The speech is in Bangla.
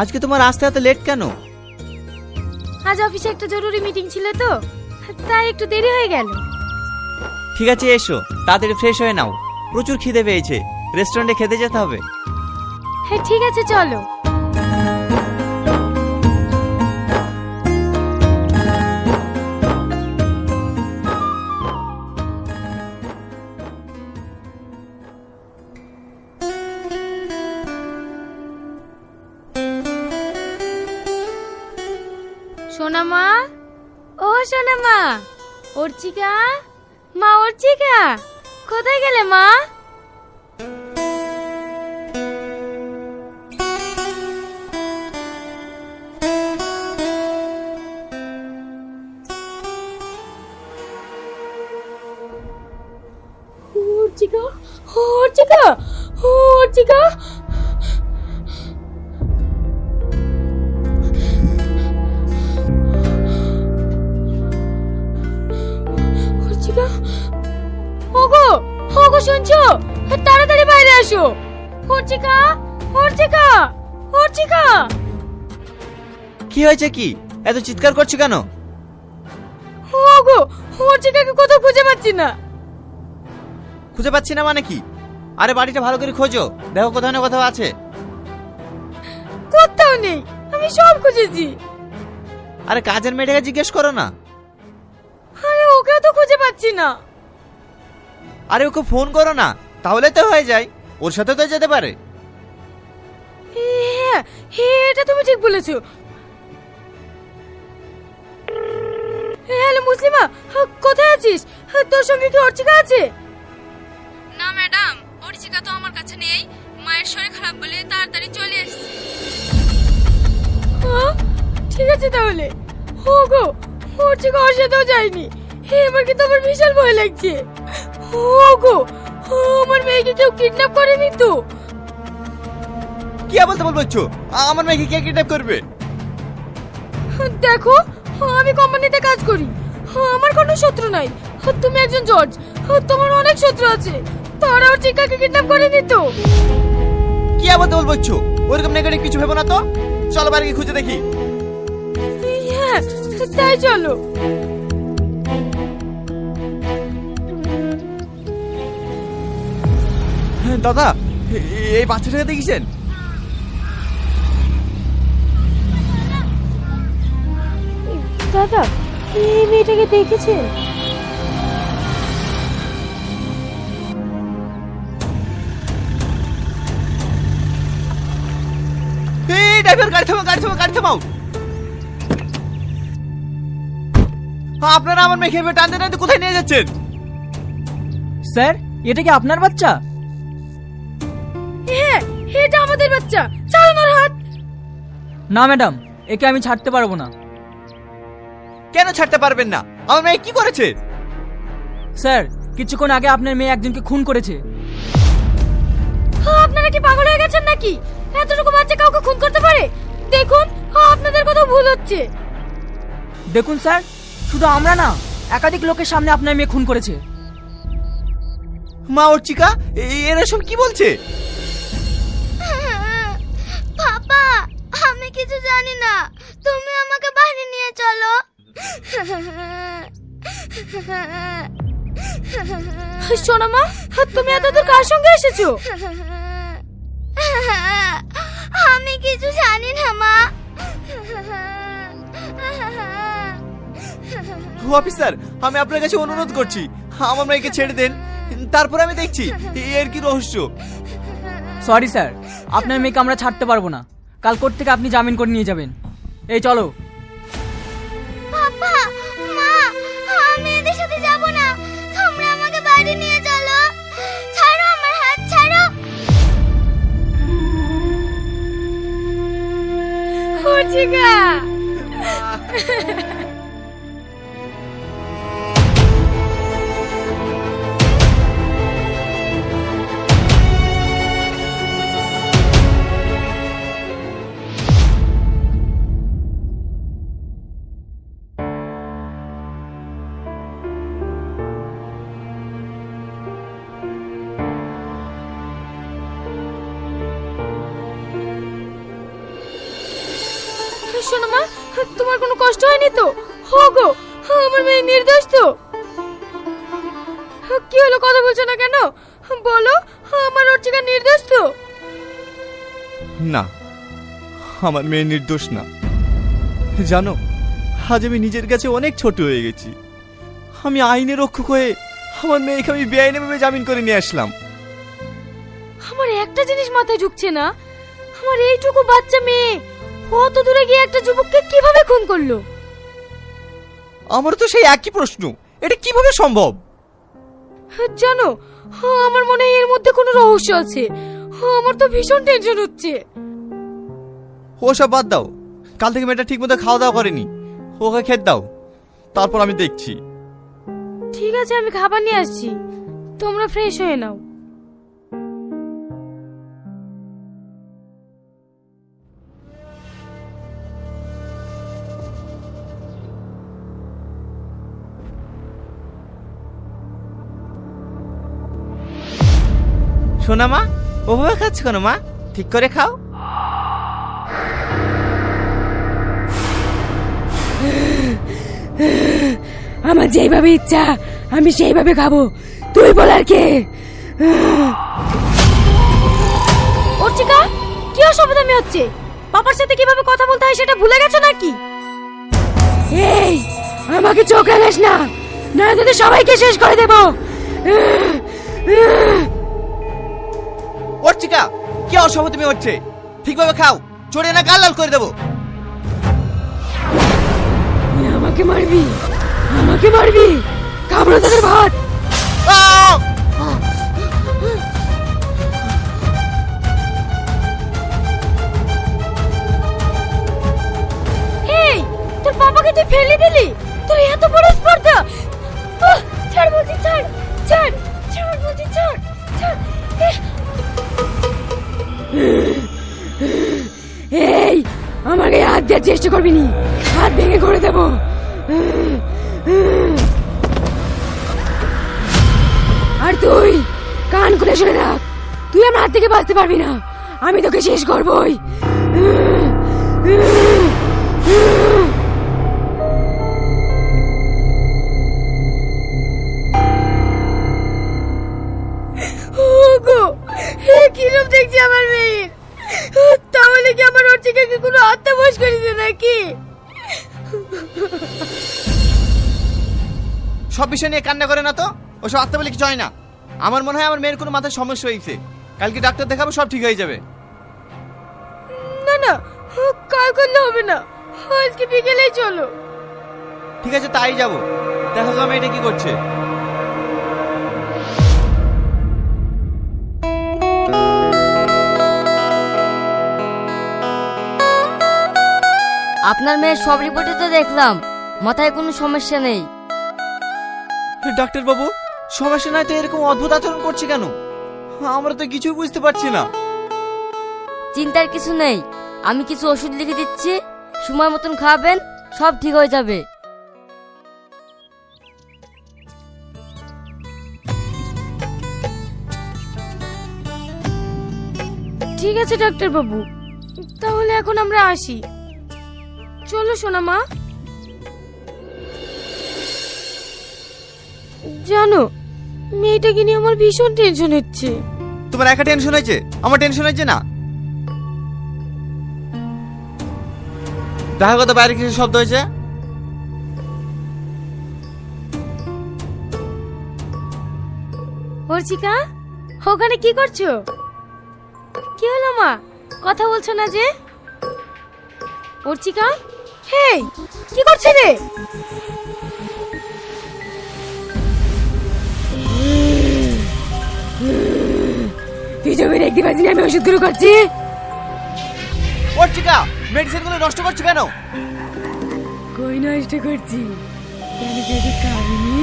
আজকে তোমার আসতে এত লেট কেন? আজ অফিসে একটা জরুরি মিটিং ছিল তো, তাই একটু দেরি হয়ে গেল। ঠিক আছে এসো, তাড়াতাড়ি ফ্রেশ হয়ে নাও। প্রচুর খিদে পেয়েছে, রেস্টুরেন্টে খেতে যেতে হবে। হ্যাঁ ঠিক আছে, চলো। সোনামা, ও সোনামা, অর্চিকা, মা অর্চিকা, কোথায় গেলে মা? অর্চিকা, অর্চিকা, অর্চিকা, অর্চিকা, ওগো, ওগো শুনছো? তাড়াতাড়ি বাইরে আসো। অর্চিকা, অর্চিকা, অর্চিকা। কি হয়েছে? কি এত চিৎকার করছো কেন? ওগো, অর্চিকাকে কোথাও খুঁজে পাচ্ছি না। খুঁজে পাচ্ছি না মানে কি? আরে বাড়িটা ভালো করে খোঁজো, দেখো কোথাও না কোথাও আছে। কোথাও নেই, আমি সব খুঁজেছি। আরে কাজের মেয়েটাকে জিজ্ঞেস করো না। আরে ওকেও তো খুঁজে পাচ্ছি না। আরে ওকে ফোন করো না, তাহলে তো হয়ে যায়। ওর সাথে তো যেতে পারে। হ্যাঁ, এটা তুমি ঠিক বলেছো। হ্যালো মুসলিমা, কোথায় আছিস? তোর সঙ্গে কি অর্চিকা আছে? না ম্যাডাম, অর্চিকা তো আমার কাছে নেই। মায়ের শরীর খারাপ বলে তাড়াতাড়ি চলে এসেছি। ঠিক আছে তাহলে। ওগো, অর্চিকা ওর সাথেও যায়নি। এবার কিন্তু আমার বিশাল ভয় লাগছে। ওগো, আমার মেয়েকে কেউ কিডন্যাপ করেনি তো? কি বলতে বলছো? আমার মেয়েকে কে কিডন্যাপ করবে? দেখো, আমি কোম্পানিতে কাজ করি, আমার কোনো শত্রু নাই। তুমি একজন জজ, তোমার অনেক শত্রু আছে। তারা অর্চিকাকে কিডন্যাপ করেনি তো? কি বলতে বলছো? ওরকম নেগেটিভ কিছু ভেবো না তো। চলো বাইরে গিয়ে খুঁজে দেখি। হ্যাঁ, তাই চলো। দাদা, এই বাচ্চাটাকে দেখেছেন? দাদা, এই মেয়েটাকে দেখেছেন? এই ড্রাইভার, গাড়ি থামাও, গাড়ি থামাও, গাড়ি থামাও। আপনারা আমার মেয়েকে টানতে টানতে কোথায় নিয়ে যাচ্ছেন? স্যার, এটা কি আপনার বাচ্চা? হ্যাঁ, এটা আমাদের বাচ্চা। চালান ওর হাত। না ম্যাডাম, একে আমি ছাড়তে পারবো না। কেন ছাড়তে পারবেন না? আমার মেয়ে কি করেছে? স্যার, কিছুক্ষণ আগে আপনার মেয়ে একজনকে খুন করেছে। আপনারা কি পাগল হয়ে গেছেন নাকি? এতটুকু বাচ্চা কাউকে খুন করতে পারে? দেখুন, আপনাদের কথা ভুল হচ্ছে। দেখুন স্যার, শুধু আমরা না, একাধিক লোকের সামনে আপনার মেয়ে খুন করেছে। মা অর্চিকা, এরা সব কি বলছে? পাপা, আমি কিছু জানি না। তুমি আমাকে বাইরে নিয়ে চলো। সোনামা, তুমি এতদূর কার সঙ্গে এসেছো? আমি কিছু জানি না মা। অফিসার, আমি আপনার কাছে অনুরোধ করছি, আমার মেয়েকে ছেড়ে দেন, তারপর আমি দেখছি এর কি রহস্য। সরি স্যার, আপনার মেয়েকে আমরা ছাড়তে পারবো না। কাল কোর্ট থেকে আপনি জামিন করে নিয়ে যাবেন। এই চলো। পাপা, মা, আমি এদের সাথে যাব না। তোমরা আমাকে বাইরে নিয়ে চলো। ছাড়ো আমার হাত, ছাড়ো। অর্চিকা। শোনো মা, তোমার কোনো কষ্ট হয়নি তো? গো, আমার মেয়ে নির্দোষ তো? কি হলো, কথা বলছো না কেন? বলো, আমার অর্চিকা নির্দোষ তো? না, আমার মেয়ে নির্দোষ না। জানো, আজ আমি নিজের কাছে অনেক ছোট হয়ে গেছি। আমি আইনের রক্ষক হয়ে আমার মেয়েকে আমি বেআইনিভাবে জামিন করে নিয়ে আসলাম। আমার একটা জিনিস মাথায় ঢুকছে না, আমার এইটুকু বাচ্চা মেয়ে কত দূরে গিয়ে একটা যুবককে কিভাবে খুন করলো? আমার তো সেই একই প্রশ্ন, এটা কিভাবে সম্ভব? জানো, আমার মনে হয় এর মধ্যে কোনো রহস্য আছে। আমার তো ভীষণ টেনশন হচ্ছে। ওসব বাদ দাও, কাল থেকে মেয়েটা ঠিক মতো খাওয়া দাওয়া করেনি, ওকে খেতে দাও, তারপর আমি দেখছি। ঠিক আছে, আমি খাবার নিয়ে আসছি, তোমরা ফ্রেশ হয়ে নাও। শোনা মা, ওভাবে খাচ্ছ কেন মা? ঠিক করে খাও। আমার যেইভাবে ইচ্ছা আমি সেইভাবে খাবো, তুই বলার কে? অর্চিকা, কি অসুবিধা হচ্ছে? পাপার সাথে কিভাবে কথা বলতে হয় সেটা ভুলে গেছো নাকি? এই, আমাকে চোখ রাঙাস না, না তোদের সবাইকে শেষ করে দেব। অর্চিকা, কি অসভ্য তুমি হচ্ছে? ঠিকভাবে খাও, চড়ে না গাল লাল করে দেবো। আমাকে মারবি, আমাকে মারবি, কামড়া তোদের ভাত। এই, তোর পাপাকে তুই ফেলে দিলি? তোর এত বড় স্পর্ধা! ছাড় বলছি, ছাড়, ছাড়, ছাড় বলছি, ছাড়, ছাড়। এই, আমার গায়ে হাত দেওয়ার চেষ্টা করবি নি, হাত ভেঙে করে দেবো। আর তুই কান খুলে শুনে রাখ, তুই আমার হাত থেকে বাঁচতে পারবি না, আমি তোকে শেষ করবই। ওগো, কি রূপ দেখছি আমার মেয়ের! তাহলে কি আমার অর্চিকাকে কোনো আত্মবশ করেছে নাকি? সব বিষয় নিয়ে কান্না করে না তো, ওসব আত্মা বলে কিছু হয় না। আমার মনে হয় আমার মেয়ের কোনো মাথায় সমস্যা হয়েছে, কালকে ডাক্তার দেখাবো, সব ঠিক হয়ে যাবে। না না, কাল করলে হবে না, আজকে বিকেলেই চলো। ঠিক আছে, তাই যাবো। দেখো তো মেয়েটা কি করছে। আপনার মেয়ের সব রিপোর্টে তো দেখলাম মাথায় কোনো সমস্যা নেই। ডাক্তার বাবু, সমস্যা নাই তো এরকম অদ্ভুত আচরণ করছে কেন? আমরা তো কিছুই বুঝতে পারছি না। চিন্তার কিছু নেই, আমি কিছু ওষুধ লিখে দিচ্ছি, সময় মতন খাবেন, সব ঠিক হয়ে যাবে। ঠিক আছে ডাক্তার বাবু, তাহলে এখন আমরা আসি। চলো সোনা মা। জানো, মেয়েটাকে নিয়ে আমার ভীষণ টেনশন হচ্ছে। তোমার একা টেনশন হয়েছে? আমার টেনশন হয়েছে না? দেখা কথা, বাইরে কিছু শব্দ হয়েছে। অর্চিকা, ওখানে কি করছো? কি হলো মা, কথা বলছো না যে? অর্চিকা, হেই, কি করছিস রে? তুই জমি দেখতে পাচ্ছি না আমি ওষুধগুলো করছি? অর্চিকা, মেডিসিন গুলো নষ্ট করছো কেন? কই নষ্ট করছি? কেন কি ওষুধ খাবিনি?